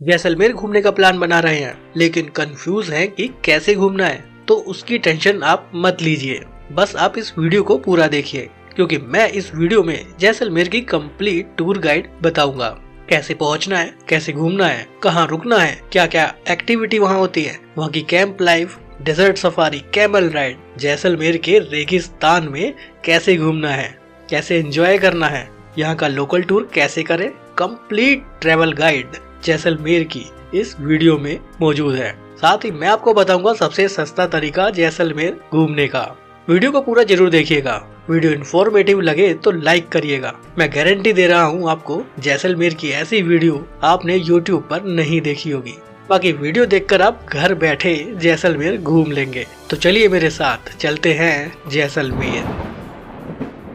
जैसलमेर घूमने का प्लान बना रहे हैं लेकिन कंफ्यूज हैं कि कैसे घूमना है, तो उसकी टेंशन आप मत लीजिए। बस आप इस वीडियो को पूरा देखिए क्योंकि मैं इस वीडियो में जैसलमेर की कंप्लीट टूर गाइड बताऊंगा। कैसे पहुंचना है, कैसे घूमना है, कहाँ रुकना है, क्या क्या एक्टिविटी वहाँ होती है, वहाँ की camp life, desert safari, camel ride, Jaisalmer के रेगिस्तान में कैसे घूमना है, कैसे एंजॉय करना है, यहाँ का लोकल टूर कैसे करें, कंप्लीट ट्रेवल गाइड जैसलमेर की इस वीडियो में मौजूद है। साथ ही मैं आपको बताऊंगा सबसे सस्ता तरीका जैसलमेर घूमने का। वीडियो को पूरा जरूर देखिएगा। वीडियो इन्फॉर्मेटिव लगे तो लाइक करिएगा। मैं गारंटी दे रहा हूँ आपको जैसलमेर की ऐसी वीडियो आपने YouTube पर नहीं देखी होगी। बाकी वीडियो देखकर आप घर बैठे जैसलमेर घूम लेंगे। तो चलिए मेरे साथ चलते हैं जैसलमेर।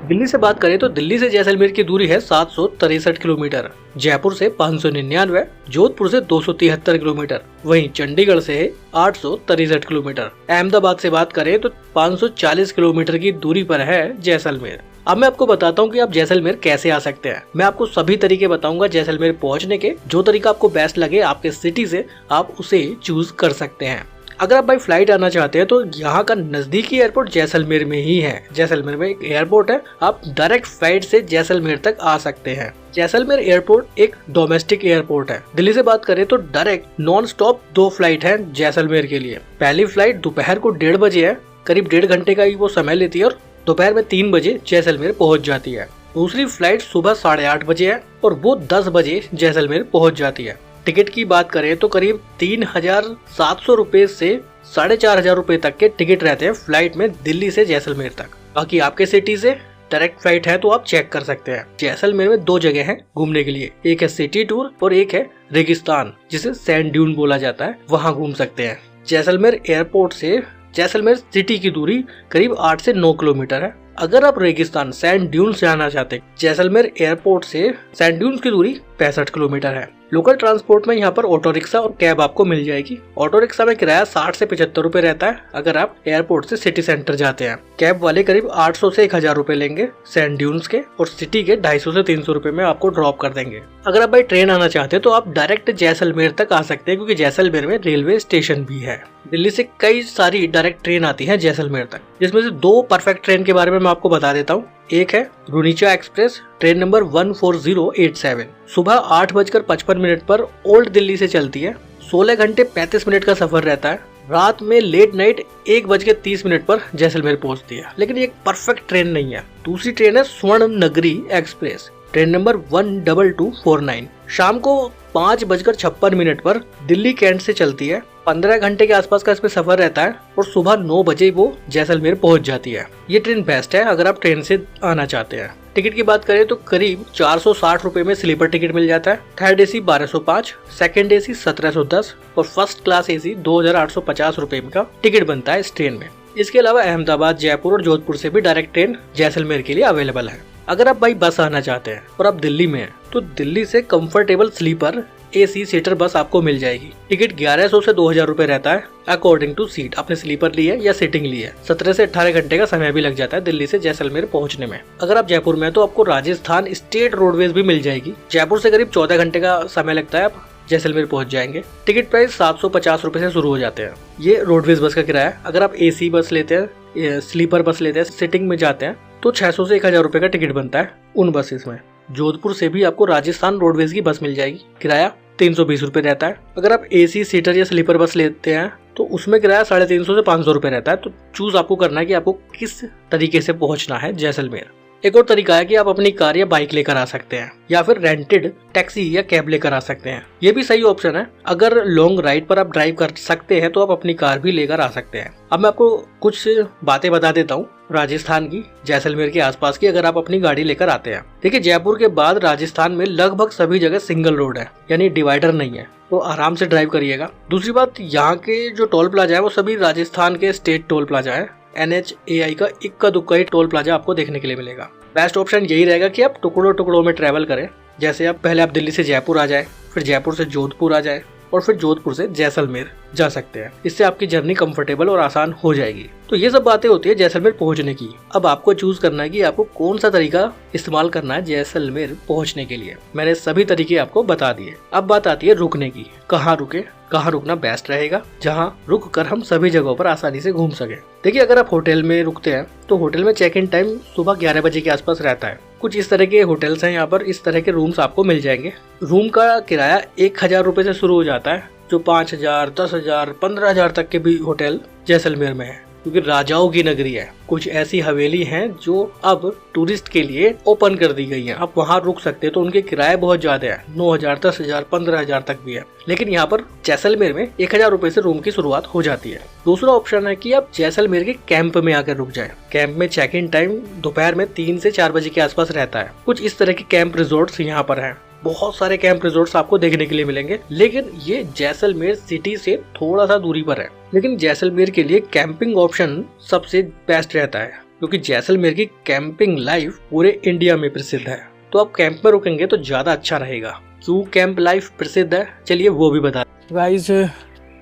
दिल्ली से बात करें तो दिल्ली से जैसलमेर की दूरी है 763 किलोमीटर, जयपुर से 599, जोधपुर से 273 किलोमीटर, वहीं चंडीगढ़ से 863 किलोमीटर। अहमदाबाद से बात करें तो 540 किलोमीटर की दूरी पर है जैसलमेर। अब मैं आपको बताता हूँ कि आप जैसलमेर कैसे आ सकते हैं। मैं आपको सभी तरीके बताऊंगा जैसलमेर पहुँचने के। जो तरीका आपको बेस्ट लगे आपके सिटी से, आप उसे चूज कर सकते हैं। अगर आप बाई फ्लाइट आना चाहते हैं तो यहाँ का नजदीकी एयरपोर्ट जैसलमेर में ही है। जैसलमेर में एक एयरपोर्ट है, आप डायरेक्ट फ्लाइट से जैसलमेर तक आ सकते हैं। जैसलमेर एयरपोर्ट एक डोमेस्टिक एयरपोर्ट है। दिल्ली से बात करें तो डायरेक्ट नॉन स्टॉप 2 फ्लाइट है जैसलमेर के लिए। पहली फ्लाइट दोपहर को 1:30 बजे है, करीब 1.5 घंटे का ही वो समय लेती है और दोपहर में 3 बजे जैसलमेर पहुँच जाती है। दूसरी फ्लाइट सुबह 8:30 बजे है और वो 10 बजे जैसलमेर पहुँच जाती है। टिकट की बात करें तो करीब 3,700 रुपए से 4,500 रुपए तक के टिकट रहते हैं फ्लाइट में दिल्ली से जैसलमेर तक। बाकी आपके सिटी से डायरेक्ट फ्लाइट है तो आप चेक कर सकते हैं। जैसलमेर में 2 जगह हैं घूमने के लिए, एक है सिटी टूर और एक है रेगिस्तान जिसे सैंड ड्यून बोला जाता है, वहाँ घूम सकते हैं। जैसलमेर एयरपोर्ट से जैसलमेर सिटी की दूरी करीब 8 से 9 किलोमीटर है। अगर आप रेगिस्तान सैंड ड्यून से आना चाहते हैं, जैसलमेर एयरपोर्ट से सैंड ड्यून की दूरी 65 किलोमीटर है। लोकल ट्रांसपोर्ट में यहाँ पर ऑटो रिक्शा और कैब आपको मिल जाएगी। ऑटो रिक्शा में किराया 60 से 75 रुपए रहता है अगर आप एयरपोर्ट से सिटी सेंटर जाते हैं। कैब वाले करीब 800 से 1000 रुपए लेंगे सैंड ड्यून्स के, और सिटी के 250 से 300 रुपए में आपको ड्रॉप कर देंगे। अगर आप बाई ट्रेन आना चाहते हैं तो आप डायरेक्ट जैसलमेर तक आ सकते हैं क्योंकि जैसलमेर में रेलवे स्टेशन भी है। दिल्ली से कई सारी डायरेक्ट ट्रेन आती है जैसलमेर तक, जिसमें से 2 परफेक्ट ट्रेन के बारे में मैं आपको बता देता हूँ। एक है रुनीचा एक्सप्रेस, ट्रेन नंबर 14087, सुबह 8:55 पर ओल्ड दिल्ली से चलती है। 16 घंटे 35 मिनट का सफर रहता है। रात में लेट नाइट 1:30 पर जैसलमेर पहुंचती है, लेकिन ये एक परफेक्ट ट्रेन नहीं है। दूसरी ट्रेन है स्वर्ण नगरी एक्सप्रेस, ट्रेन नंबर 12249, शाम को 5:56 पर दिल्ली कैंट से चलती है। 15 घंटे के आसपास का इसमें सफर रहता है और सुबह 9 बजे वो जैसलमेर पहुंच जाती है। ये ट्रेन बेस्ट है अगर आप ट्रेन से आना चाहते हैं। टिकट की बात करें तो करीब 460 रुपए में स्लीपर टिकट मिल जाता है। थर्ड एसी 1205, सेकंड एसी 1710 और फर्स्ट क्लास एसी 2850 रुपए का टिकट बनता है इस ट्रेन में। इसके अलावा अहमदाबाद, जयपुर और जोधपुर से भी डायरेक्ट ट्रेन जैसलमेर के लिए अवेलेबल है। अगर आप बाई बस आना चाहते हैं और आप दिल्ली में हैं तो दिल्ली से comfortable sleeper AC seater bus आपको मिल जाएगी। टिकट 1100 से 2000 रुपए रहता है अकॉर्डिंग टू सीट। आपने स्लीपर ली है या सिटिंग ली है। 17 से 18 घंटे का समय भी लग जाता है दिल्ली से जैसलमेर पहुंचने में। अगर आप जयपुर में हैं तो आपको राजस्थान स्टेट रोडवेज भी मिल जाएगी। जयपुर से करीब 14 घंटे का समय लगता है, आप जैसलमेर पहुंच जाएंगे। टिकट प्राइस 750 रुपए से शुरू हो जाते हैं। ये रोडवेज बस का किराया। अगर आप AC बस लेते हैं, स्लीपर बस लेते हैं, सिटिंग में जाते हैं तो 600 से 1000 रुपए का टिकट बनता है उन बसेस में। जोधपुर से भी आपको राजस्थान रोडवेज की बस मिल जाएगी, किराया 320 रुपए रहता है। अगर आप AC सीटर या स्लीपर बस लेते हैं तो उसमें किराया 350 से 500 रुपए रहता है। तो चूज आपको करना है कि आपको किस तरीके से पहुंचना है जैसलमेर। एक और तरीका है कि आप अपनी कार या बाइक लेकर आ सकते हैं या फिर रेंटेड टैक्सी या कैब लेकर आ सकते हैं। ये भी सही ऑप्शन है। अगर लॉन्ग राइड पर आप ड्राइव कर सकते हैं तो आप अपनी कार भी लेकर आ सकते हैं। अब मैं आपको कुछ बातें बता देता हूँ राजस्थान की, जैसलमेर के आसपास की, अगर आप अपनी गाड़ी लेकर आते हैं। देखिए, जयपुर के बाद राजस्थान में लगभग सभी जगह सिंगल रोड है, यानी डिवाइडर नहीं है, तो आराम से ड्राइव करिएगा। दूसरी बात, यहाँ के जो टोल प्लाजा है वो सभी राजस्थान के स्टेट टोल प्लाजा है। NHAI का इक्का दुक्का ही टोल प्लाजा आपको देखने के लिए मिलेगा। बेस्ट ऑप्शन यही रहेगा कि आप टुकड़ों टुकड़ों में ट्रैवल करें। जैसे आप दिल्ली से जयपुर आ जाए, फिर जयपुर से जोधपुर आ जाए और फिर जोधपुर से जैसलमेर जा सकते हैं। इससे आपकी जर्नी कंफर्टेबल और आसान हो जाएगी। तो ये सब बातें होती है जैसलमेर पहुंचने की। अब आपको चूज करना है कि आपको कौन सा तरीका इस्तेमाल करना है जैसलमेर पहुंचने के लिए। मैंने सभी तरीके आपको बता दिए। अब बात आती है रुकने की। कहाँ रुके, कहाँ रुकना बेस्ट रहेगा, जहाँ रुक कर हम सभी जगहों पर आसानी से घूम सके। देखिए, अगर आप होटल में रुकते हैं तो होटल में चेक इन टाइम सुबह 11 बजे के आसपास रहता है। कुछ इस तरह के होटल्स हैं, यहाँ पर इस तरह के रूम्स आपको मिल जाएंगे। रूम का किराया 1000 रुपए से शुरू हो जाता है, जो 5000, 10,000, 15,000 तक के भी होटल जैसलमेर में है, क्योंकि राजाओं की नगरी है। कुछ ऐसी हवेली हैं जो अब टूरिस्ट के लिए ओपन कर दी गई हैं। आप वहाँ रुक सकते हैं, तो उनके किराए बहुत ज्यादा है, 9,000, 10,000, 15,000 तक भी है। लेकिन यहाँ पर जैसलमेर में 1000 रुपए से रूम की शुरुआत हो जाती है। दूसरा ऑप्शन है कि आप जैसलमेर के कैंप में आकर रुक जाएं। कैंप में चेक इन टाइम दोपहर में 3 से 4 बजे के आसपास रहता है। कुछ इस तरह के कैंप रिजॉर्ट्स यहाँ पर हैं। बहुत सारे कैंप रिजॉर्ट्स आपको देखने के लिए मिलेंगे, लेकिन ये जैसलमेर सिटी से थोड़ा सा दूरी पर है। लेकिन जैसलमेर के लिए कैंपिंग ऑप्शन सबसे बेस्ट रहता है, क्योंकि जैसलमेर की कैंपिंग लाइफ पूरे इंडिया में प्रसिद्ध है। तो आप कैंप में रुकेंगे तो ज्यादा अच्छा रहेगा। क्यों कैंप लाइफ प्रसिद्ध है, चलिए वो भी बता। गाइस,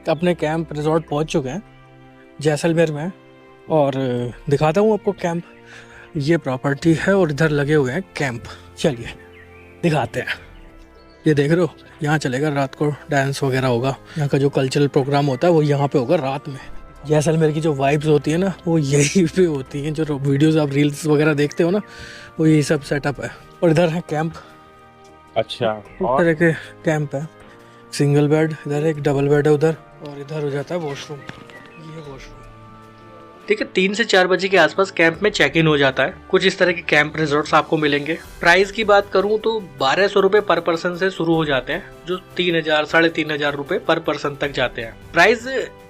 अपने कैंप रिजॉर्ट पहुंच चुके हैं जैसलमेर में, और दिखाता हूँ आपको कैंप। ये प्रॉपर्टी है और इधर लगे हुए हैं कैंप। चलिए दिखाते हैं। ये देख रहे हो, यहाँ चलेगा रात को, डांस वगैरह होगा। यहाँ का जो कल्चरल प्रोग्राम होता है वो यहाँ पे होगा रात में। जैसलमेर की जो वाइब्स होती है ना, वो यही पे होती हैं। जो वीडियोस आप रील्स वगैरह देखते हो ना, वो यही सब सेटअप है। और इधर है कैंप। अच्छा, इस तरह के कैंप है। सिंगल बेड, इधर एक डबल बेड है उधर, और इधर हो जाता है वॉशरूम। ये वॉशरूम। ठीक है, 3 से 4 बजे के आसपास कैंप में चेक इन हो जाता है। कुछ इस तरह के कैंप रिजॉर्ट्स आपको मिलेंगे। प्राइस की बात करूं तो 1200 रुपए पर पर्सन से शुरू हो जाते हैं, जो 3000, 3500 रुपए पर पर्सन तक जाते हैं। प्राइस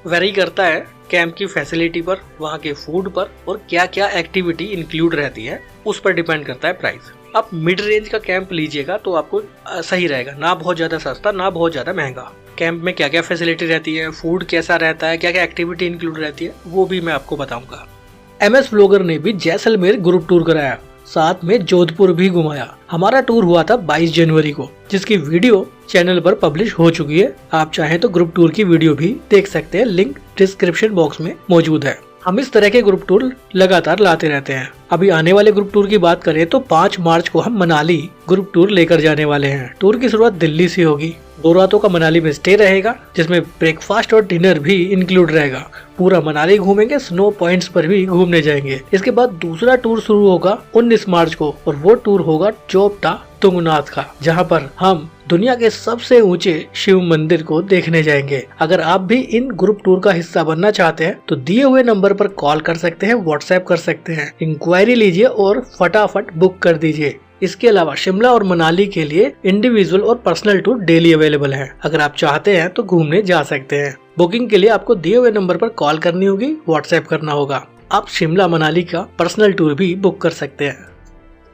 वेरी करता है कैंप की फैसिलिटी पर, वहाँ के फूड पर, और क्या क्या एक्टिविटी इंक्लूड रहती है उस पर डिपेंड करता है प्राइस। आप मिड रेंज का कैंप लीजिएगा तो आपको सही रहेगा, ना बहुत ज्यादा सस्ता ना बहुत ज्यादा महंगा। कैंप में क्या क्या फैसिलिटी रहती है, फूड कैसा रहता है, क्या क्या एक्टिविटी इंक्लूड रहती है, वो भी मैं आपको बताऊंगा। MS व्लॉगर ने भी जैसलमेर ग्रुप टूर कराया, साथ में जोधपुर भी घुमाया। हमारा टूर हुआ था 22 जनवरी को, जिसकी वीडियो चैनल पर पब्लिश हो चुकी है। आप चाहें तो ग्रुप टूर की वीडियो भी देख सकते हैं, लिंक डिस्क्रिप्शन बॉक्स में मौजूद है। हम इस तरह के ग्रुप टूर लगातार लाते रहते हैं। अभी आने वाले ग्रुप टूर की बात करें तो 5 मार्च को हम मनाली ग्रुप टूर लेकर जाने वाले हैं। टूर की शुरुआत दिल्ली से होगी। 2 रातों का मनाली में स्टे रहेगा, जिसमें ब्रेकफास्ट और डिनर भी इंक्लूड रहेगा। पूरा मनाली घूमेंगे, स्नो पॉइंट्स पर भी घूमने जाएंगे। इसके बाद दूसरा टूर शुरू होगा 19 मार्च को, और वो टूर होगा चोपटा तुंगनाथ का, जहाँ पर हम दुनिया के सबसे ऊंचे शिव मंदिर को देखने जाएंगे। अगर आप भी इन ग्रुप टूर का हिस्सा बनना चाहते हैं तो दिए हुए नंबर पर कॉल कर सकते हैं, व्हाट्सएप कर सकते हैं, इंक्वायरी लीजिए और फटाफट बुक कर दीजिए। इसके अलावा शिमला और मनाली के लिए इंडिविजुअल और पर्सनल टूर डेली अवेलेबल है। अगर आप चाहते हैं तो घूमने जा सकते हैं। बुकिंग के लिए आपको दिए हुए नंबर पर कॉल करनी होगी, व्हाट्सएप करना होगा। आप शिमला मनाली का पर्सनल टूर भी बुक कर सकते हैं।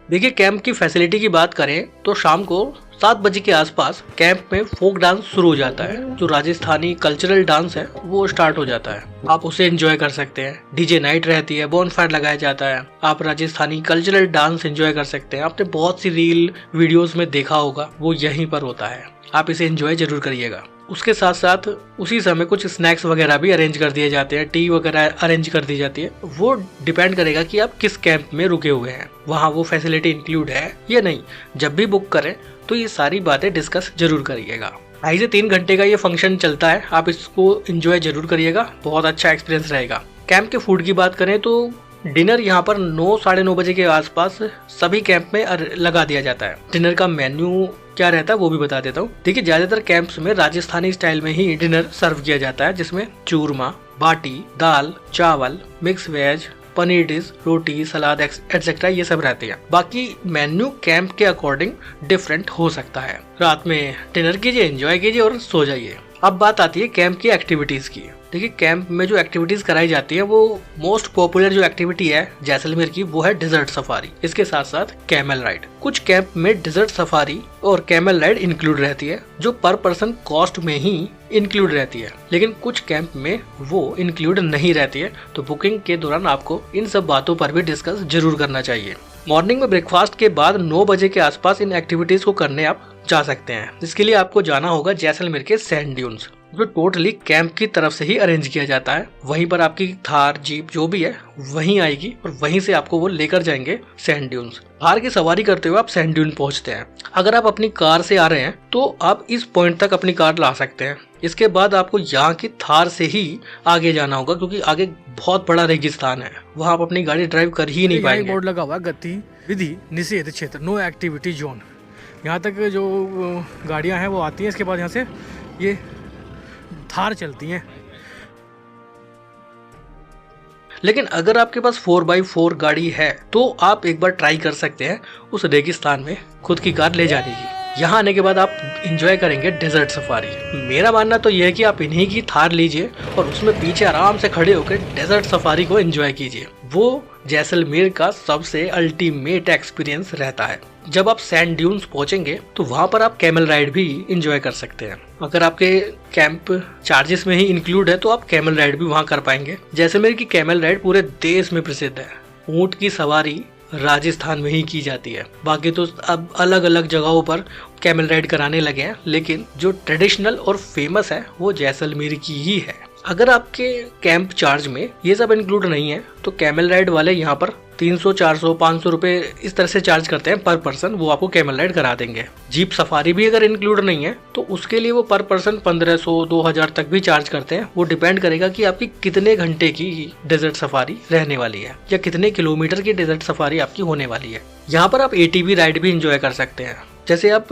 देखिए, कैंप की फैसिलिटी की बात करें तो शाम को 7 बजे के आसपास कैंप में फोक डांस शुरू हो जाता है। जो राजस्थानी कल्चरल डांस है वो स्टार्ट हो जाता है। आप उसे एंजॉय कर सकते हैं। डीजे नाइट रहती है, बॉनफायर लगाया जाता है। आप राजस्थानी कल्चरल डांस एंजॉय कर सकते हैं। आपने बहुत सी रील वीडियोस में देखा होगा, वो यहीं पर होता है। आप इसे एंजॉय जरूर करिएगा। उसके साथ साथ उसी समय कुछ स्नैक्स वगैरह भी अरेंज कर दिए जाते हैं, टी वगैरह अरेंज कर दी जाती है। वो डिपेंड करेगा कि आप किस कैंप में रुके हुए हैं, वहाँ वो फैसिलिटी इंक्लूड है या नहीं। जब भी बुक करें तो ये सारी बातें डिस्कस जरूर करिएगा। 2.5 से 3 घंटे का ये फंक्शन चलता है, आप इसको एंजॉय जरूर करिएगा, बहुत अच्छा एक्सपीरियंस रहेगा। कैंप के फूड की बात करें तो डिनर यहाँ पर 9, साढ़े 9 बजे के आसपास सभी कैंप में लगा दिया जाता है। डिनर का मेन्यू क्या रहता है वो भी बता देता हूँ। देखिए, ज्यादातर कैंप्स में राजस्थानी स्टाइल में ही डिनर सर्व किया जाता है, जिसमें चूरमा, बाटी, दाल, चावल, मिक्स वेज, पनीर डिश, रोटी, सलाद एक्सेट्रा ये सब रहते हैं। बाकी मेन्यू कैंप के अकॉर्डिंग डिफरेंट हो सकता है। रात में डिनर कीजिए, एंजॉय कीजिए और सो जाइए। अब बात आती है कैंप की एक्टिविटीज की। देखिए, कैंप में जो एक्टिविटीज कराई जाती है वो मोस्ट पॉपुलर जो एक्टिविटी है जैसलमेर की वो है डिजर्ट सफारी। इसके साथ साथ कैमल राइड। कुछ कैंप में डिजर्ट सफारी और कैमल राइड इंक्लूड रहती है, जो पर पर्सन कॉस्ट में ही इंक्लूड रहती है। लेकिन कुछ कैंप में वो इंक्लूड नहीं रहती है, तो बुकिंग के दौरान आपको इन सब बातों पर भी डिस्कस जरूर करना चाहिए। मॉर्निंग में ब्रेकफास्ट के बाद 9 बजे के आसपास इन एक्टिविटीज को करने आप जा सकते हैं। इसके लिए आपको जाना होगा जैसलमेर के सैंड ड्यून्स, जो टोटली कैंप की तरफ से ही अरेंज किया जाता है। वहीं पर आपकी थार जीप जो भी है वहीं आएगी और वहीं से आपको वो लेकर जाएंगे सैंड ड्यून्स। थार की सवारी करते हुए आप सैंड ड्यून पहुंचते हैं। अगर आप अपनी कार से आ रहे हैं तो आप इस पॉइंट तक अपनी कार ला सकते हैं। इसके बाद आपको यहाँ की थार से ही आगे जाना होगा, क्योंकि आगे बहुत बड़ा रेगिस्तान है, वहाँ आप अपनी गाड़ी ड्राइव कर ही नहीं पाएंगे। बोर्ड लगा हुआ गतिविधि निषेध क्षेत्र, नो एक्टिविटी जोन। यहाँ तक जो गाड़ियाँ हैं वो आती हैं, इसके बाद यहाँ से ये थार चलती हैं। लेकिन अगर आपके पास 4x4 गाड़ी है तो आप एक बार ट्राई कर सकते हैं उस रेगिस्तान में खुद की कार ले जाने की। यहाँ आने के बाद आप इंजॉय करेंगे डेजर्ट सफारी। मेरा मानना तो यह है कि आप इन्हीं की थार लीजिए और उसमें पीछे आराम से खड़े होकर डेजर्ट सफारी को एंजॉय कीजिए। वो जैसलमेर का सबसे अल्टीमेट एक्सपीरियंस रहता है। जब आप सैंड ड्यून्स पहुंचेंगे तो वहां पर आप कैमल राइड भी इंजॉय कर सकते हैं। अगर आपके कैंप चार्जेस में ही इंक्लूड है तो आप कैमल राइड भी वहां कर पाएंगे। जैसलमेर की कैमल राइड पूरे देश में प्रसिद्ध है। ऊंट की सवारी राजस्थान में ही की जाती है, बाकी तो अब अलग अलग जगहों पर कैमल राइड कराने लगे हैं, लेकिन जो ट्रेडिशनल और फेमस है वो जैसलमेर की ही है। अगर आपके कैंप चार्ज में ये सब इंक्लूड नहीं है तो कैमल राइड वाले यहाँ पर 300, 400, 500 रुपए इस तरह से चार्ज करते हैं पर पर्सन, वो आपको कैमल राइड करा देंगे। जीप सफारी भी अगर इंक्लूड नहीं है तो उसके लिए वो पर पर्सन 1500, 2000 तक भी चार्ज करते हैं। वो डिपेंड करेगा कि आपकी कितने घंटे की डेजर्ट सफारी रहने वाली है या कितने किलोमीटर की डेजर्ट सफारी आपकी होने वाली है। यहाँ पर आप एटीवी राइड भी इंजॉय कर सकते हैं। जैसे आप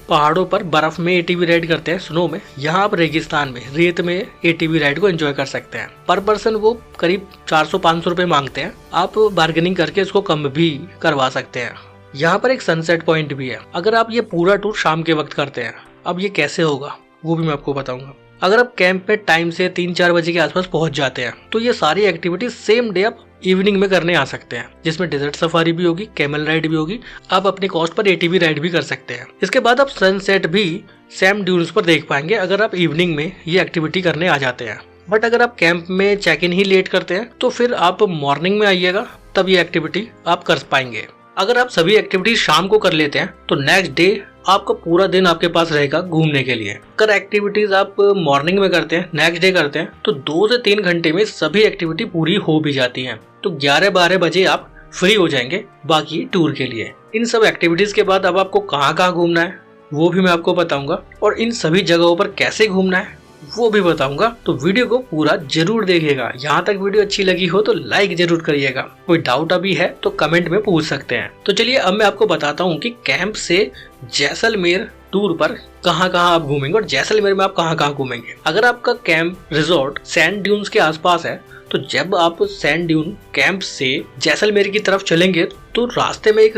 पहाड़ों पर बर्फ में एटीवी राइड करते हैं, स्नो में, यहाँ आप रेगिस्तान में रेत में एटीवी राइड को एंजॉय कर सकते हैं। पर पर्सन वो करीब 400-500 रुपए मांगते हैं। आप बार्गेनिंग करके इसको कम भी करवा सकते हैं। यहाँ पर एक सनसेट पॉइंट भी है। अगर आप ये पूरा टूर शाम के वक्त करते हैं, अब ये कैसे होगा वो भी मैं आपको बताऊंगा। अगर आप कैंप पे टाइम से 3-4 बजे के आसपास पहुंच जाते हैं तो ये सारी एक्टिविटी सेम डे आप इवनिंग में करने आ सकते हैं, जिसमें डेजर्ट सफारी भी होगी, कैमल राइड भी होगी, आप अपने कॉस्ट पर एटीवी राइड भी कर सकते हैं। इसके बाद आप सनसेट भी सैंड ड्यून्स पर देख पाएंगे अगर आप इवनिंग में ये एक्टिविटी करने आ जाते हैं। बट अगर आप कैंप में चेक इन ही लेट करते हैं तो फिर आप मॉर्निंग में आइएगा, तब ये एक्टिविटी आप कर पाएंगे। अगर आप सभी एक्टिविटी शाम को कर लेते हैं तो नेक्स्ट डे आपका पूरा दिन आपके पास रहेगा घूमने के लिए। अगर एक्टिविटीज आप मॉर्निंग में करते हैं, नेक्स्ट डे करते हैं, तो 2 से 3 घंटे में सभी एक्टिविटी पूरी हो भी जाती हैं। तो 11-12 बजे आप फ्री हो जाएंगे बाकी टूर के लिए। इन सब एक्टिविटीज के बाद अब आपको कहाँ कहाँ घूमना है वो भी मैं आपको बताऊंगा, और इन सभी जगहों पर कैसे घूमना है वो भी बताऊंगा। तो वीडियो को पूरा जरूर देखिएगा। यहाँ तक वीडियो अच्छी लगी हो तो लाइक जरूर करिएगा। कोई डाउट अभी है तो कमेंट में पूछ सकते हैं। तो चलिए अब मैं आपको बताता हूँ कि कैंप से जैसलमेर टूर पर कहाँ कहाँ आप घूमेंगे और जैसलमेर में आप कहाँ कहाँ घूमेंगे। अगर आपका कैंप रिजॉर्ट सैंड ड्यून्स के आसपास है तो जब आप सैंड ड्यून कैंप से जैसलमेर की तरफ चलेंगे तो रास्ते में एक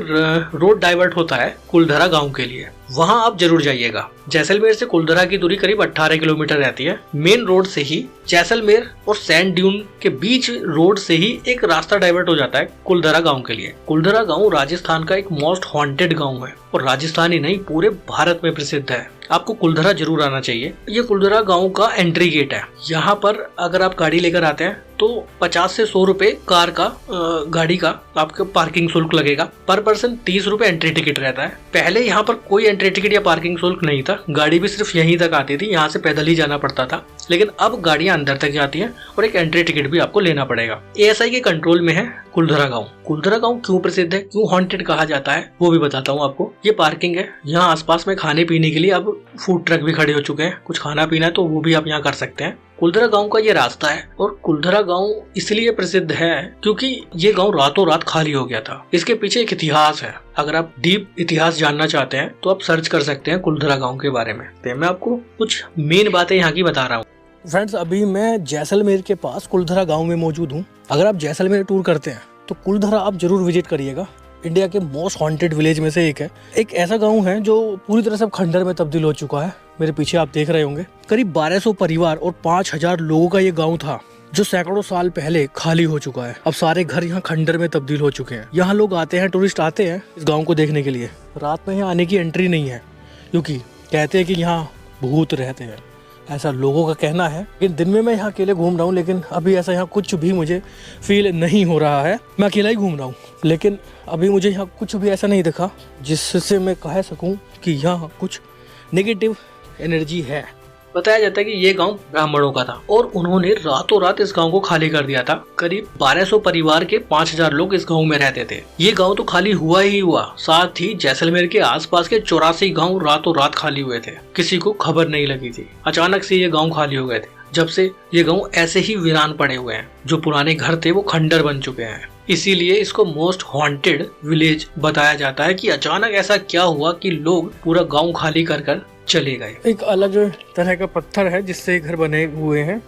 रोड डाइवर्ट होता है कुलधरा गांव के लिए, वहां आप जरूर जाइएगा। जैसलमेर से कुलधरा की दूरी करीब 18 किलोमीटर रहती है। मेन रोड से ही जैसलमेर और सैंड ड्यून के बीच रोड से ही एक रास्ता डाइवर्ट हो जाता है कुलधरा गांव के लिए। कुलधरा गांव राजस्थान का एक मोस्ट हॉन्टेड गांव है और राजस्थान ही नहीं पूरे भारत में प्रसिद्ध है। आपको कुलधरा जरूर आना चाहिए। ये कुलधरा गांव का एंट्री गेट है। यहाँ पर अगर आप गाड़ी लेकर आते हैं तो 50 से 100 रुपए कार का गाड़ी का आपका पार्किंग शुल्क लगेगा। पर पर्सन 30 रुपए एंट्री टिकट रहता है। पहले यहाँ पर कोई एंट्री टिकट या पार्किंग शुल्क नहीं था, गाड़ी भी सिर्फ यहीं तक आती थी, यहाँ से पैदल ही जाना पड़ता था। लेकिन अब गाड़ियां अंदर तक जाती हैं और एक एंट्री टिकट भी आपको लेना पड़ेगा। ASI के कंट्रोल में है कुलधरा गांव। कुलधरा गांव क्यों प्रसिद्ध है, क्यों हॉन्टेड कहा जाता है वो भी बताता हूँ आपको। ये पार्किंग है, यहाँ आसपास में खाने पीने के लिए अब फूड ट्रक भी खड़े हो चुके हैं। कुछ खाना पीना है तो वो भी आप यहाँ कर सकते हैं। कुलधरा गांव का ये रास्ता है और कुलधरा गांव इसलिए प्रसिद्ध है क्योंकि ये गांव रातों रात खाली हो गया था। इसके पीछे एक इतिहास है। अगर आप डीप इतिहास जानना चाहते हैं तो आप सर्च कर सकते हैं कुलधरा गांव के बारे में। तो मैं आपको कुछ मेन बातें यहाँ की बता रहा हूँ। फ्रेंड्स, अभी मैं जैसलमेर के पास कुलधरा गांव में मौजूद हूँ। अगर आप जैसलमेर टूर करते हैं तो कुलधरा आप जरूर विजिट करिएगा। इंडिया के मोस्ट हॉन्टेड विलेज में से एक है। एक ऐसा गांव है जो पूरी तरह से खंडर में तब्दील हो चुका है। मेरे पीछे आप देख रहे होंगे करीब 1200 परिवार और 5000 लोगों का ये गांव था जो सैकड़ों साल पहले खाली हो चुका है। अब सारे घर यहाँ खंडर में तब्दील हो चुके हैं। यहाँ लोग आते हैं, टूरिस्ट आते हैं इस गाँव को देखने के लिए। रात में यहाँ आने की एंट्री नहीं है क्योंकि कहते हैं कि यहाँ भूत रहते हैं। ऐसा लोगों का कहना है। लेकिन दिन में मैं यहाँ अकेले घूम रहा हूँ, लेकिन अभी ऐसा यहाँ कुछ भी मुझे फील नहीं हो रहा है। मैं अकेला ही घूम रहा हूँ, लेकिन अभी मुझे यहाँ कुछ भी ऐसा नहीं दिखा जिससे मैं कह सकूँ कि यहाँ कुछ नेगेटिव एनर्जी है। बताया जाता है कि ये गांव ब्राह्मणों का था और उन्होंने रातों रात इस गांव को खाली कर दिया था। करीब 1200 परिवार के 5000 लोग इस गांव में रहते थे। ये गांव तो खाली हुआ ही हुआ, साथ ही जैसलमेर के आसपास के 84 गांव रातों रात खाली हुए थे। किसी को खबर नहीं लगी थी। अचानक से ये गांव खाली हो गए थे। जब से ये गांव ऐसे ही वीरान पड़े हुए हैं। जो पुराने घर थे वो खंडर बन चुके हैं। इसीलिए इसको मोस्ट हॉन्टेड विलेज बताया जाता है कि अचानक ऐसा क्या हुआ कि लोग पूरा गांव खाली कर चले गए। एक अलग तरह का पत्थर है जिससे घर बने हुए हैं।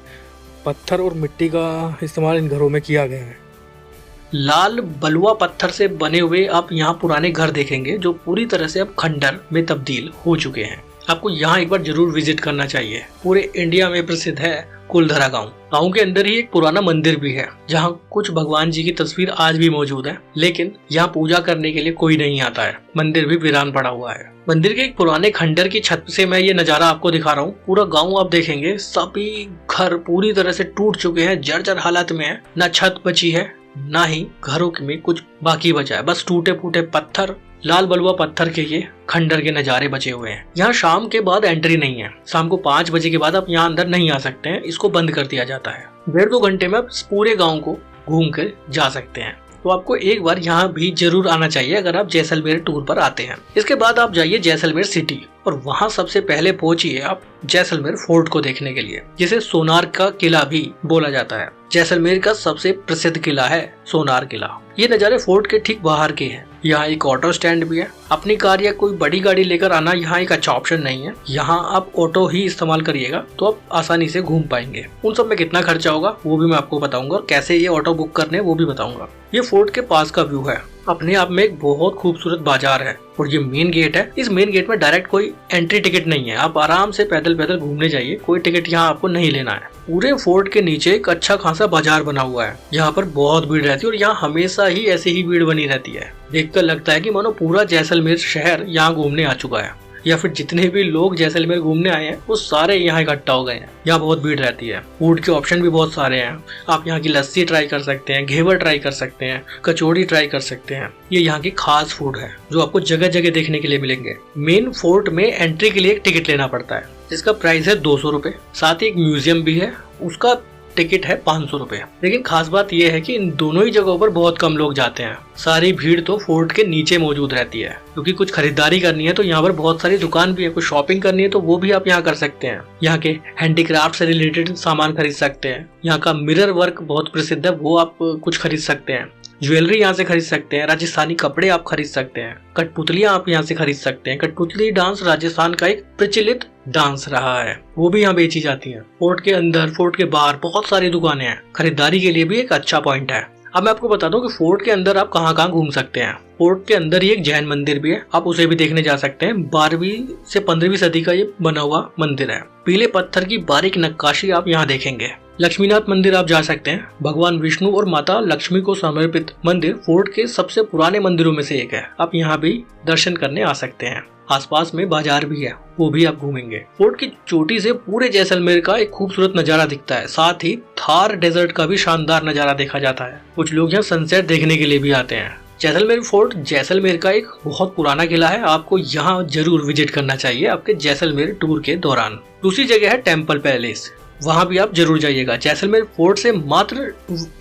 पत्थर और मिट्टी का इस्तेमाल इन घरों में किया गया है। लाल बलुआ पत्थर से बने हुए आप यहाँ पुराने घर देखेंगे जो पूरी तरह से अब खंडर में तब्दील हो चुके हैं। आपको यहाँ एक बार जरूर विजिट करना चाहिए। पूरे इंडिया में प्रसिद्ध है कुलधरा गांव। गांव के अंदर ही एक पुराना मंदिर भी है जहाँ कुछ भगवान जी की तस्वीर आज भी मौजूद है, लेकिन यहाँ पूजा करने के लिए कोई नहीं आता है। मंदिर भी वीरान पड़ा हुआ है। मंदिर के एक पुराने खंडर की छत से मैं ये नजारा आपको दिखा रहा हूँ। पूरा गांव आप देखेंगे, सभी घर पूरी तरह से टूट चुके हैं, जर्जर हालत में है। ना छत बची है, ना ही घरों में कुछ बाकी बचा है। बस टूटे फूटे पत्थर, लाल बलुआ पत्थर के ये खंडर के नजारे बचे हुए हैं। यहाँ शाम के बाद एंट्री नहीं है। शाम को 5 बजे के बाद आप यहाँ अंदर नहीं आ सकते हैं। इसको बंद कर दिया जाता है। 1.5-2 घंटे में आप पूरे गांव को घूम कर जा सकते हैं। तो आपको एक बार यहाँ भी जरूर आना चाहिए अगर आप जैसलमेर टूर पर आते हैं। इसके बाद आप जाइए जैसलमेर सिटी और वहाँ सबसे पहले पहुंचिए आप जैसलमेर फोर्ट को देखने के लिए, जिसे सोनार का किला भी बोला जाता है। जैसलमेर का सबसे प्रसिद्ध किला है सोनार किला। ये नज़ारे फोर्ट के ठीक बाहर के हैं। यहाँ एक ऑटो स्टैंड भी है। अपनी कार या कोई बड़ी गाड़ी लेकर आना यहाँ एक अच्छा ऑप्शन नहीं है। यहाँ आप ऑटो ही इस्तेमाल करिएगा तो आप आसानी से घूम पाएंगे। उन सब में कितना खर्चा होगा वो भी मैं आपको बताऊंगा और कैसे ये ऑटो बुक करने वो भी बताऊंगा। ये फोर्ट के पास का व्यू है। अपने आप में एक बहुत खूबसूरत बाजार है और ये मेन गेट है। इस मेन गेट में डायरेक्ट कोई एंट्री टिकट नहीं है। आप आराम से पैदल पैदल घूमने जाइए, कोई टिकट यहाँ आपको नहीं लेना है। पूरे फोर्ट के नीचे एक अच्छा खासा बाजार बना हुआ है। यहाँ पर बहुत भीड़ रहती है और यहाँ हमेशा ही ऐसे ही भीड़ बनी रहती है। देखकर लगता है कि मानो पूरा जैसलमेर शहर यहाँ घूमने आ चुका है, या फिर जितने भी लोग जैसलमेर घूमने आए हैं वो सारे यहाँ इकट्ठा हो गए हैं। यहाँ बहुत भीड़ रहती है। फूड के ऑप्शन भी बहुत सारे हैं। आप यहाँ की लस्सी ट्राई कर सकते हैं, घेवर ट्राई कर सकते हैं, कचौड़ी ट्राई कर सकते हैं। ये यहाँ की खास फूड है जो आपको जगह जगह देखने के लिए मिलेंगे। मेन फोर्ट में एंट्री के लिए एक टिकट लेना पड़ता है जिसका प्राइस है 200 रुपए। साथ ही एक म्यूजियम भी है, उसका टिकट है 500 रुपए। लेकिन खास बात यह है कि इन दोनों ही जगहों पर बहुत कम लोग जाते हैं। सारी भीड़ तो फोर्ट के नीचे मौजूद रहती है, क्योंकि कुछ खरीदारी करनी है तो यहाँ पर बहुत सारी दुकान भी है। कुछ शॉपिंग करनी है तो वो भी आप यहाँ कर सकते हैं। यहाँ के हैंडीक्राफ्ट से रिलेटेड सामान खरीद सकते हैं। यहाँ का मिरर वर्क बहुत प्रसिद्ध है, वो आप कुछ खरीद सकते हैं। ज्वेलरी यहाँ से खरीद सकते हैं। राजस्थानी कपड़े आप खरीद सकते हैं। कठपुतलियां आप यहाँ से खरीद सकते हैं। कठपुतली डांस राजस्थान का एक प्रचलित डांस रहा है, वो भी यहाँ बेची जाती है। फोर्ट के अंदर, फोर्ट के बाहर बहुत सारी दुकानें हैं। खरीदारी के लिए भी एक अच्छा पॉइंट है। अब मैं आपको बता दूं कि फोर्ट के अंदर आप कहाँ घूम सकते हैं। फोर्ट के अंदर ही एक जैन मंदिर भी है, आप उसे भी देखने जा सकते हैं। 12वीं से 15वीं सदी का ये बना हुआ मंदिर है। पीले पत्थर की बारीक नक्काशी आप यहाँ देखेंगे। लक्ष्मीनाथ मंदिर आप जा सकते हैं। भगवान विष्णु और माता लक्ष्मी को समर्पित मंदिर फोर्ट के सबसे पुराने मंदिरों में से एक है। आप यहाँ भी दर्शन करने आ सकते हैं। आसपास में बाजार भी है, वो भी आप घूमेंगे। फोर्ट की चोटी से पूरे जैसलमेर का एक खूबसूरत नजारा दिखता है। साथ ही थार डेजर्ट का भी शानदार नजारा देखा जाता है। कुछ लोग यहाँ सनसेट देखने के लिए भी आते हैं। जैसलमेर फोर्ट जैसलमेर का एक बहुत पुराना किला है। आपको यहाँ जरूर विजिट करना चाहिए आपके जैसलमेर टूर के दौरान। दूसरी जगह है टेम्पल पैलेस, वहां भी आप जरूर जाइएगा। जैसलमेर फोर्ट से मात्र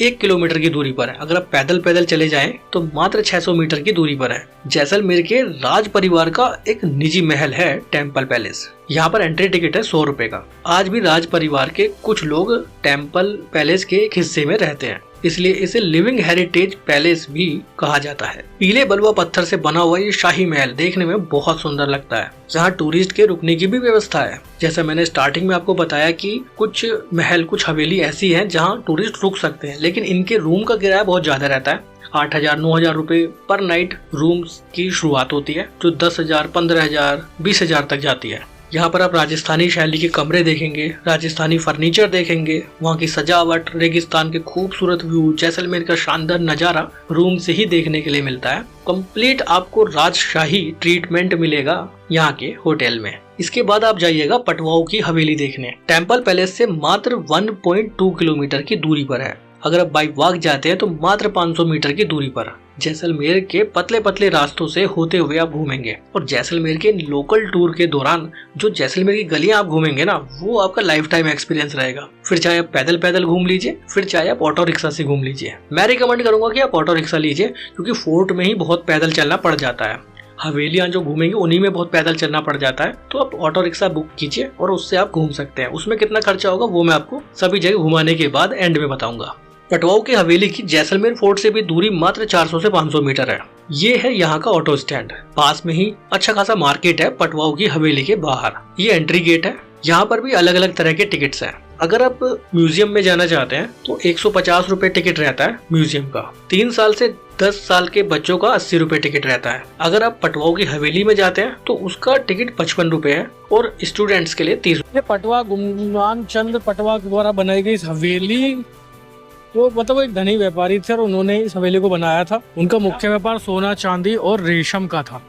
1 किलोमीटर की दूरी पर है। अगर आप पैदल चले जाएं तो मात्र 600 मीटर की दूरी पर है। जैसलमेर के राज परिवार का एक निजी महल है टेम्पल पैलेस। यहाँ पर एंट्री टिकट है 100 रुपए का। आज भी राज परिवार के कुछ लोग टेम्पल पैलेस के एक हिस्से में रहते हैं, इसलिए इसे लिविंग हेरिटेज पैलेस भी कहा जाता है। पीले बलुआ पत्थर से बना हुआ ये शाही महल देखने में बहुत सुंदर लगता है। यहाँ टूरिस्ट के रुकने की भी व्यवस्था है। जैसा मैंने स्टार्टिंग में आपको बताया कि कुछ महल, कुछ हवेली ऐसी हैं जहाँ टूरिस्ट रुक सकते हैं, लेकिन इनके रूम का किराया बहुत ज्यादा रहता है। 8,000-9,000 रुपए पर नाइट रूम्स की शुरुआत होती है, जो 10,000, 15,000, 20,000 तक जाती है। यहाँ पर आप राजस्थानी शैली के कमरे देखेंगे, राजस्थानी फर्नीचर देखेंगे, वहाँ की सजावट, रेगिस्तान के खूबसूरत व्यू, जैसलमेर का शानदार नजारा रूम से ही देखने के लिए मिलता है। कंप्लीट आपको राजशाही ट्रीटमेंट मिलेगा यहाँ के होटल में। इसके बाद आप जाइएगा पटवाओं की हवेली देखने। टेम्पल पैलेस से मात्र 1.2 किलोमीटर की दूरी पर है। अगर आप बाई वॉक जाते हैं तो मात्र 500 मीटर की दूरी पर। जैसलमेर के पतले पतले रास्तों से होते हुए आप घूमेंगे और जैसलमेर के लोकल टूर के दौरान जो जैसलमेर की गलियां आप घूमेंगे ना, वो आपका लाइफ टाइम एक्सपीरियंस रहेगा। फिर चाहे आप पैदल पैदल घूम लीजिए, फिर चाहे आप ऑटो रिक्शा से घूम लीजिए। मैं रिकमेंड करूंगा कि आप ऑटो रिक्शा लीजिए, क्योंकि फोर्ट में ही बहुत पैदल चलना पड़ जाता है। हवेलियां जो घूमेंगे उन्हीं में बहुत पैदल चलना पड़ जाता है, तो आप ऑटो रिक्शा बुक कीजिए और उससे आप घूम सकते हैं। उसमें कितना खर्चा होगा वो मैं आपको सभी जगह घुमाने के बाद एंड में बताऊंगा। पटवाओं की हवेली की जैसलमेर फोर्ट से भी दूरी मात्र 400 से 500 मीटर है। ये है यहाँ का ऑटो स्टैंड। पास में ही अच्छा खासा मार्केट है पटवाओं की हवेली के बाहर। ये एंट्री गेट है। यहाँ पर भी अलग अलग तरह के टिकट्स हैं। अगर आप म्यूजियम में जाना चाहते हैं तो 150 रुपए टिकट रहता है म्यूजियम का। 3 साल से 10 साल के बच्चों का 80 रुपए टिकट रहता है। अगर आप पटवाओं की हवेली में जाते हैं तो उसका टिकट 55 रुपए है और स्टूडेंट्स के लिए 30। ये पटवा गुमान चंद पटवा द्वारा बनाई गई हवेली, वो मतलब एक धनी व्यापारी थे और उन्होंने इस हवेली को बनाया था। उनका मुख्य व्यापार सोना, चांदी और रेशम का था।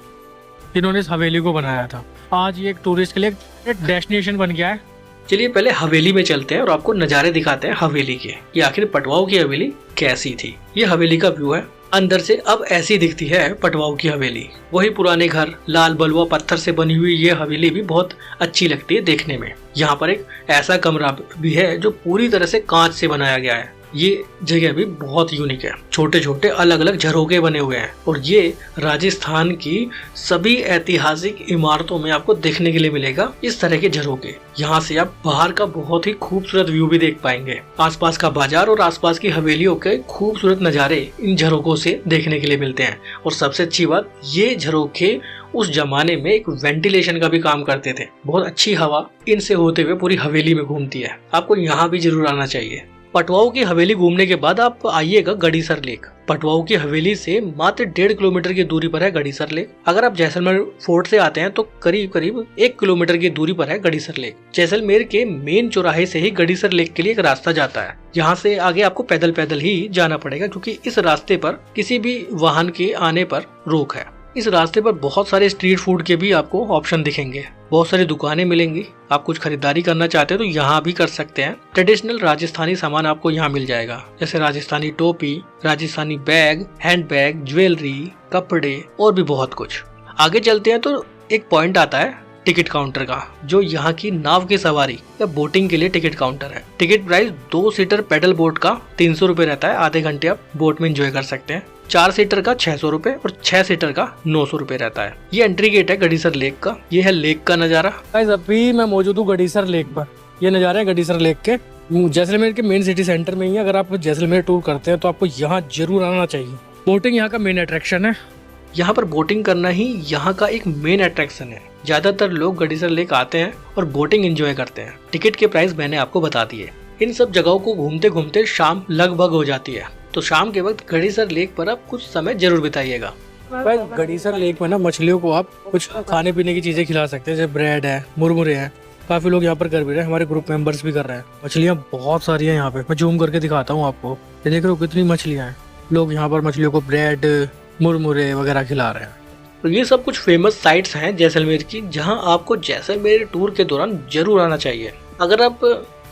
इन्होंने इस हवेली को बनाया था। आज ये एक टूरिस्ट के लिए एक डेस्टिनेशन बन गया है। चलिए पहले हवेली में चलते हैं और आपको नज़ारे दिखाते हैं हवेली के, कि आखिर पटवाओं की हवेली कैसी थी। ये हवेली का व्यू है। अंदर से अब ऐसी दिखती है पटवाओं की हवेली। वही पुराने घर, लाल बलुआ पत्थर से बनी हुई ये हवेली भी बहुत अच्छी लगती है देखने में। यहाँ पर एक ऐसा कमरा भी है जो पूरी तरह से कांच से बनाया गया है। ये जगह भी बहुत यूनिक है। छोटे छोटे अलग अलग झरोके बने हुए हैं और ये राजस्थान की सभी ऐतिहासिक इमारतों में आपको देखने के लिए मिलेगा इस तरह के झरोके। यहाँ से आप बाहर का बहुत ही खूबसूरत व्यू भी देख पाएंगे। आसपास का बाजार और आसपास की हवेलियों के खूबसूरत नज़ारे इन झरोकों से देखने के लिए मिलते हैं। और सबसे अच्छी बात, ये झरोके उस जमाने में एक वेंटिलेशन का भी काम करते थे। बहुत अच्छी हवा इनसे होते हुए पूरी हवेली में घूमती है। आपको यहाँ भी जरूर आना चाहिए। पटवाओं की हवेली घूमने के बाद आप आइएगा गड़ीसर लेक। पटवाओं की हवेली से मात्र 1.5 किलोमीटर की दूरी पर है गड़ीसर लेक। अगर आप जैसलमेर फोर्ट से आते हैं तो करीब करीब 1 किलोमीटर की दूरी पर है गड़ीसर लेक। जैसलमेर के मेन चौराहे से ही गड़ीसर लेक के लिए एक रास्ता जाता है। यहाँ से आगे आपको पैदल पैदल ही जाना पड़ेगा, क्योंकि इस रास्ते पर किसी भी वाहन के आने पर रोक है। इस रास्ते पर बहुत सारे स्ट्रीट फूड के भी आपको ऑप्शन दिखेंगे। बहुत सारी दुकानें मिलेंगी। आप कुछ खरीदारी करना चाहते हैं तो यहाँ भी कर सकते हैं। ट्रेडिशनल राजस्थानी सामान आपको यहाँ मिल जाएगा, जैसे राजस्थानी टोपी, Rajasthani bag, hand bag, jewellery, कपड़े और भी बहुत कुछ। आगे चलते हैं तो एक पॉइंट आता है टिकट काउंटर का, जो यहाँ की नाव की सवारी या बोटिंग के लिए टिकट काउंटर है। Ticket price 2 seater paddle boat का 300 रुपए रहता है। आधे घंटे आप बोट में एंजॉय कर सकते हैं। 4 सीटर का 600 रुपए और 6 सीटर का 900 रुपए रहता है। ये एंट्री गेट है गड़ीसर लेक का। ये है लेक का नजारा। गाइस अभी मैं मौजूद हूँ गड़ीसर लेक पर। ये नज़ारे हैं गड़ीसर लेक के। जैसलमेर के मेन सिटी सेंटर में ही है। अगर आप जैसलमेर टूर करते हैं तो आपको यहाँ जरूर आना चाहिए। बोटिंग यहाँ का मेन अट्रैक्शन है। यहाँ पर बोटिंग करना ही यहाँ का एक मेन अट्रैक्शन है। ज्यादातर लोग गड़ीसर लेक आते हैं और बोटिंग एंजॉय करते हैं। टिकट के प्राइस मैंने आपको बता दिए। इन सब जगहों को घूमते घूमते शाम लगभग हो जाती है, तो शाम के वक्त गड़ीसर लेक पर आप कुछ समय जरूर बिताइएगा। गड़ीसर लेक में ना मछलियों को आप कुछ खाने पीने की चीजें खिला सकते हैं, जैसे ब्रेड है, मुरमुरे हैं। काफी लोग यहाँ पर कर भी रहे हैं। हमारे ग्रुप मेंबर्स भी कर रहे हैं। मछलियाँ बहुत सारी हैं यहाँ पे। मैं जूम करके दिखाता हूँ आपको। ये देख रहे हो कितनी मछलियाँ हैं। लोग यहाँ पर मछलियों को ब्रेड, मुरमुरे वगैरह खिला रहे हैं। तो ये सब कुछ फेमस साइट्स हैं जैसलमेर की, जहां आपको जैसलमेर टूर के दौरान जरूर आना चाहिए। अगर आप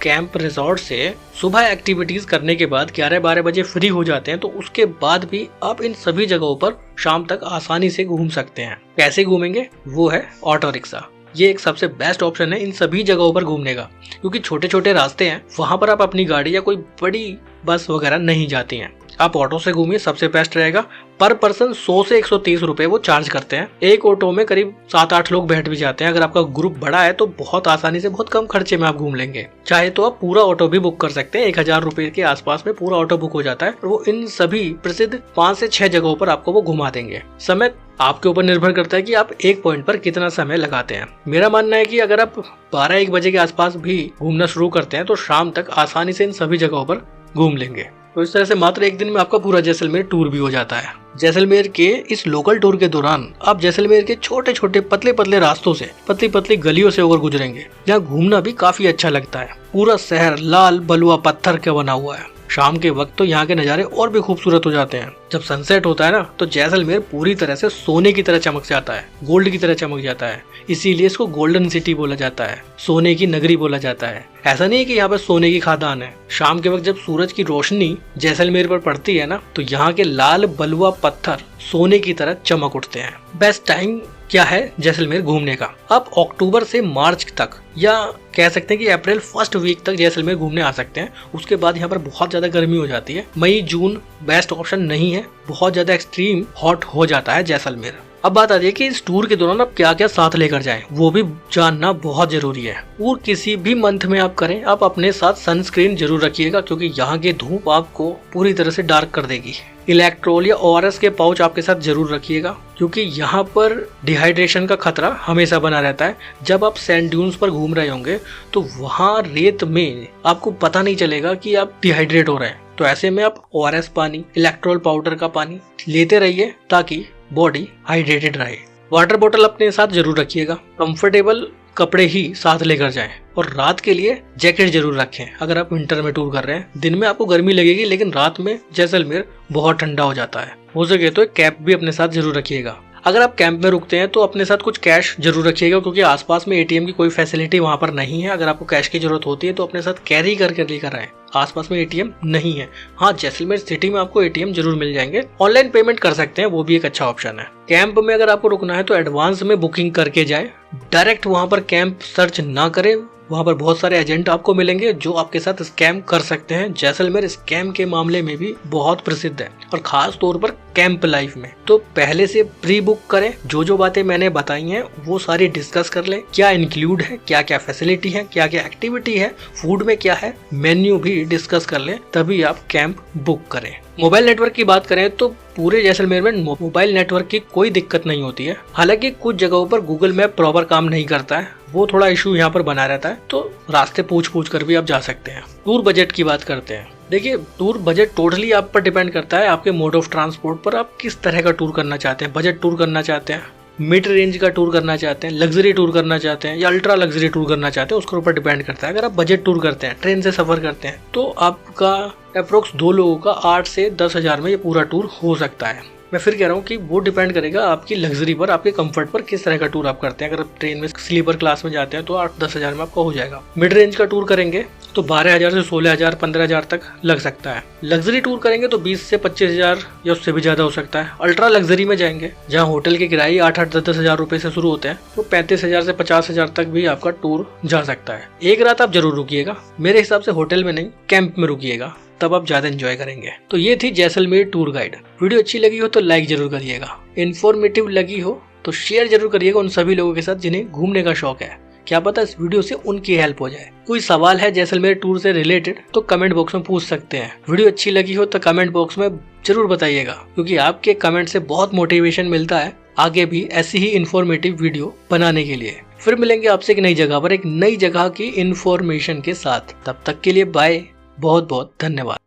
कैंप रिजॉर्ट से सुबह एक्टिविटीज करने के बाद 11-12 बजे फ्री हो जाते हैं तो उसके बाद भी आप इन सभी जगहों पर शाम तक आसानी से घूम सकते हैं। कैसे घूमेंगे? वो है ऑटो रिक्शा। ये एक सबसे बेस्ट ऑप्शन है इन सभी जगहों पर घूमने का, क्योंकि छोटे छोटे रास्ते हैं। वहां पर आप अपनी गाड़ी या कोई बड़ी बस वगैरह नहीं जाती हैं। आप ऑटो से घूमिए, सबसे बेस्ट रहेगा। पर पर्सन 100 से 130 रुपए वो चार्ज करते हैं। एक ऑटो में करीब 7-8 लोग बैठ भी जाते हैं। अगर आपका ग्रुप बड़ा है तो बहुत आसानी से बहुत कम खर्चे में आप घूम लेंगे। चाहे तो आप पूरा ऑटो भी बुक कर सकते हैं। 1000 रुपए के आसपास में पूरा ऑटो बुक हो जाता है और वो इन सभी प्रसिद्ध 5 से 6 जगहों पर आपको वो घुमा देंगे। समय आपके ऊपर निर्भर करता है कि आप एक पॉइंट पर कितना समय लगाते हैं। मेरा मानना है कि अगर आप 12-1 बजे के आसपास भी घूमना शुरू करते हैं तो शाम तक आसानी से इन सभी जगहों पर घूम लेंगे। तो इस तरह से मात्र एक दिन में आपका पूरा जैसलमेर टूर भी हो जाता है। जैसलमेर के इस लोकल टूर के दौरान आप जैसलमेर के छोटे छोटे पतले पतले रास्तों से, पतली पतली गलियों से होकर गुजरेंगे, जहाँ घूमना भी काफी अच्छा लगता है। पूरा शहर लाल बलुआ पत्थर का बना हुआ है। शाम के वक्त तो यहाँ के नज़ारे और भी खूबसूरत हो जाते हैं। जब सनसेट होता है ना, तो जैसलमेर पूरी तरह से सोने की तरह चमक जाता है, गोल्ड की तरह चमक जाता है। इसीलिए इसको गोल्डन सिटी बोला जाता है, सोने की नगरी बोला जाता है। ऐसा नहीं है कि यहाँ पर सोने की खदान है। शाम के वक्त जब सूरज की रोशनी जैसलमेर पर पड़ती है ना, तो यहाँ के लाल बलुआ पत्थर सोने की तरह चमक उठते हैं। बेस्ट टाइम क्या है जैसलमेर घूमने का? आप अक्टूबर से मार्च तक, या कह सकते हैं कि अप्रैल फर्स्ट वीक तक जैसलमेर घूमने आ सकते हैं। उसके बाद यहाँ पर बहुत ज्यादा गर्मी हो जाती है। मई जून बेस्ट ऑप्शन नहीं है, बहुत ज्यादा एक्सट्रीम हॉट हो जाता है जैसलमेर। अब बात आती है कि इस टूर के दौरान आप क्या क्या साथ लेकर जाएं, वो भी जानना बहुत जरूरी है। और किसी भी मंथ में आप करें, आप अपने साथ सनस्क्रीन जरूर रखिएगा, क्योंकि यहाँ की धूप आपको पूरी तरह से डार्क कर देगी। इलेक्ट्रोल या ORS के पाउच आपके साथ जरूर रखिएगा, क्योंकि यहाँ पर डिहाइड्रेशन का खतरा हमेशा बना रहता है। जब आप सैंड ड्यून्स पर घूम रहे होंगे तो वहाँ रेत में आपको पता नहीं चलेगा कि आप डिहाइड्रेट हो रहे हैं। तो ऐसे में आप ORS पानी, इलेक्ट्रोल पाउडर का पानी लेते रहिए ताकि बॉडी हाइड्रेटेड रहे। वाटर बोतल अपने साथ जरूर रखिएगा। कंफर्टेबल कपड़े ही साथ लेकर जाएं, और रात के लिए जैकेट जरूर रखें। अगर आप विंटर में टूर कर रहे हैं, दिन में आपको गर्मी लगेगी, लेकिन रात में जैसलमेर बहुत ठंडा हो जाता है। हो सके तो एक कैप भी अपने साथ जरूर रखिएगा। अगर आप कैंप में रुकते हैं तो अपने साथ कुछ कैश जरूर रखिएगा, क्योंकि आसपास में ATM की कोई फैसिलिटी वहाँ पर नहीं है। अगर आपको कैश की जरूरत होती है तो अपने साथ कैरी करके लेकर आए। आसपास में ATM नहीं है। हाँ, जैसलमेर सिटी में आपको ATM जरूर मिल जाएंगे। ऑनलाइन पेमेंट कर सकते हैं, वो भी एक अच्छा ऑप्शन है। कैंप में अगर आपको रुकना है तो एडवांस में बुकिंग करके जाए। डायरेक्ट वहाँ पर कैंप सर्च ना करें, वहाँ पर बहुत सारे एजेंट आपको मिलेंगे जो आपके साथ स्कैम कर सकते हैं। जैसलमेर स्कैम के मामले में भी बहुत प्रसिद्ध है, और खास तौर पर कैंप लाइफ में। तो पहले से प्री बुक करें। जो बातें मैंने बताई हैं वो सारी डिस्कस कर लें। क्या इंक्लूड है, क्या क्या फैसिलिटी है, क्या क्या एक्टिविटी है, फूड में क्या है, मेन्यू भी डिस्कस कर लें, तभी आप कैंप बुक करें। मोबाइल नेटवर्क की बात करें तो पूरे जैसलमेर में मोबाइल नेटवर्क की कोई दिक्कत नहीं होती है। हालांकि कुछ जगहों पर गूगल मैप प्रॉपर काम नहीं करता है, वो थोड़ा इशू यहाँ पर बना रहता है, तो रास्ते पूछ कर भी आप जा सकते हैं। टूर बजट की बात करते हैं। देखिए, टूर बजट टोटली आप पर डिपेंड करता है, आपके मोड ऑफ ट्रांसपोर्ट पर। आप किस तरह का टूर करना चाहते हैं, बजट टूर करना चाहते हैं, मिड रेंज का टूर करना चाहते हैं, लग्जरी टूर करना चाहते हैं, या अल्ट्रा लग्जरी टूर करना चाहते हैं, उसके ऊपर डिपेंड करता है। अगर आप बजट टूर करते हैं, ट्रेन से सफर करते हैं, तो आपका अप्रोक्स 2 लोगों का 8 से 10 हज़ार में ये पूरा टूर हो सकता है। मैं फिर कह रहा हूँ कि वो डिपेंड करेगा आपकी लग्जरी पर, आपके कंफर्ट पर, किस तरह का टूर आप करते हैं। अगर आप ट्रेन में स्लीपर क्लास में जाते हैं तो 8-10 हज़ार में आपका हो जाएगा। मिड रेंज का टूर करेंगे तो 12 हज़ार से 16 हज़ार 15 हज़ार तक लग सकता है। लग्जरी टूर करेंगे तो 20 से 25 हज़ार या उससे भी ज्यादा हो सकता है। अल्ट्रा लग्जरी में जाएंगे जहाँ होटल के किराए 8-10 हज़ार रुपए से शुरू होते हैं, तो 35 हज़ार से 50 हज़ार तक भी आपका टूर जा सकता है। एक रात आप जरूर रुकिएगा, मेरे हिसाब से होटल में नहीं, कैंप में रुकिएगा, तब आप ज्यादा एंजॉय करेंगे। तो ये थी जैसलमेर टूर गाइड। वीडियो अच्छी लगी हो तो लाइक जरूर करिएगा, इन्फॉर्मेटिव लगी हो तो शेयर जरूर करिएगा उन सभी लोगों के साथ जिन्हें घूमने का शौक है। क्या पता इस वीडियो से उनकी हेल्प हो जाए। कोई सवाल है जैसलमेर टूर से रिलेटेड तो कमेंट बॉक्स में पूछ सकते हैं। वीडियो अच्छी लगी हो तो कमेंट बॉक्स में जरूर बताइएगा, क्योंकि आपके कमेंट से बहुत मोटिवेशन मिलता है आगे भी ऐसी ही इन्फॉर्मेटिव वीडियो बनाने के लिए। फिर मिलेंगे आपसे एक नई जगह पर, एक नई जगह की इन्फॉर्मेशन के साथ। तब तक के लिए बाय, बहुत बहुत धन्यवाद।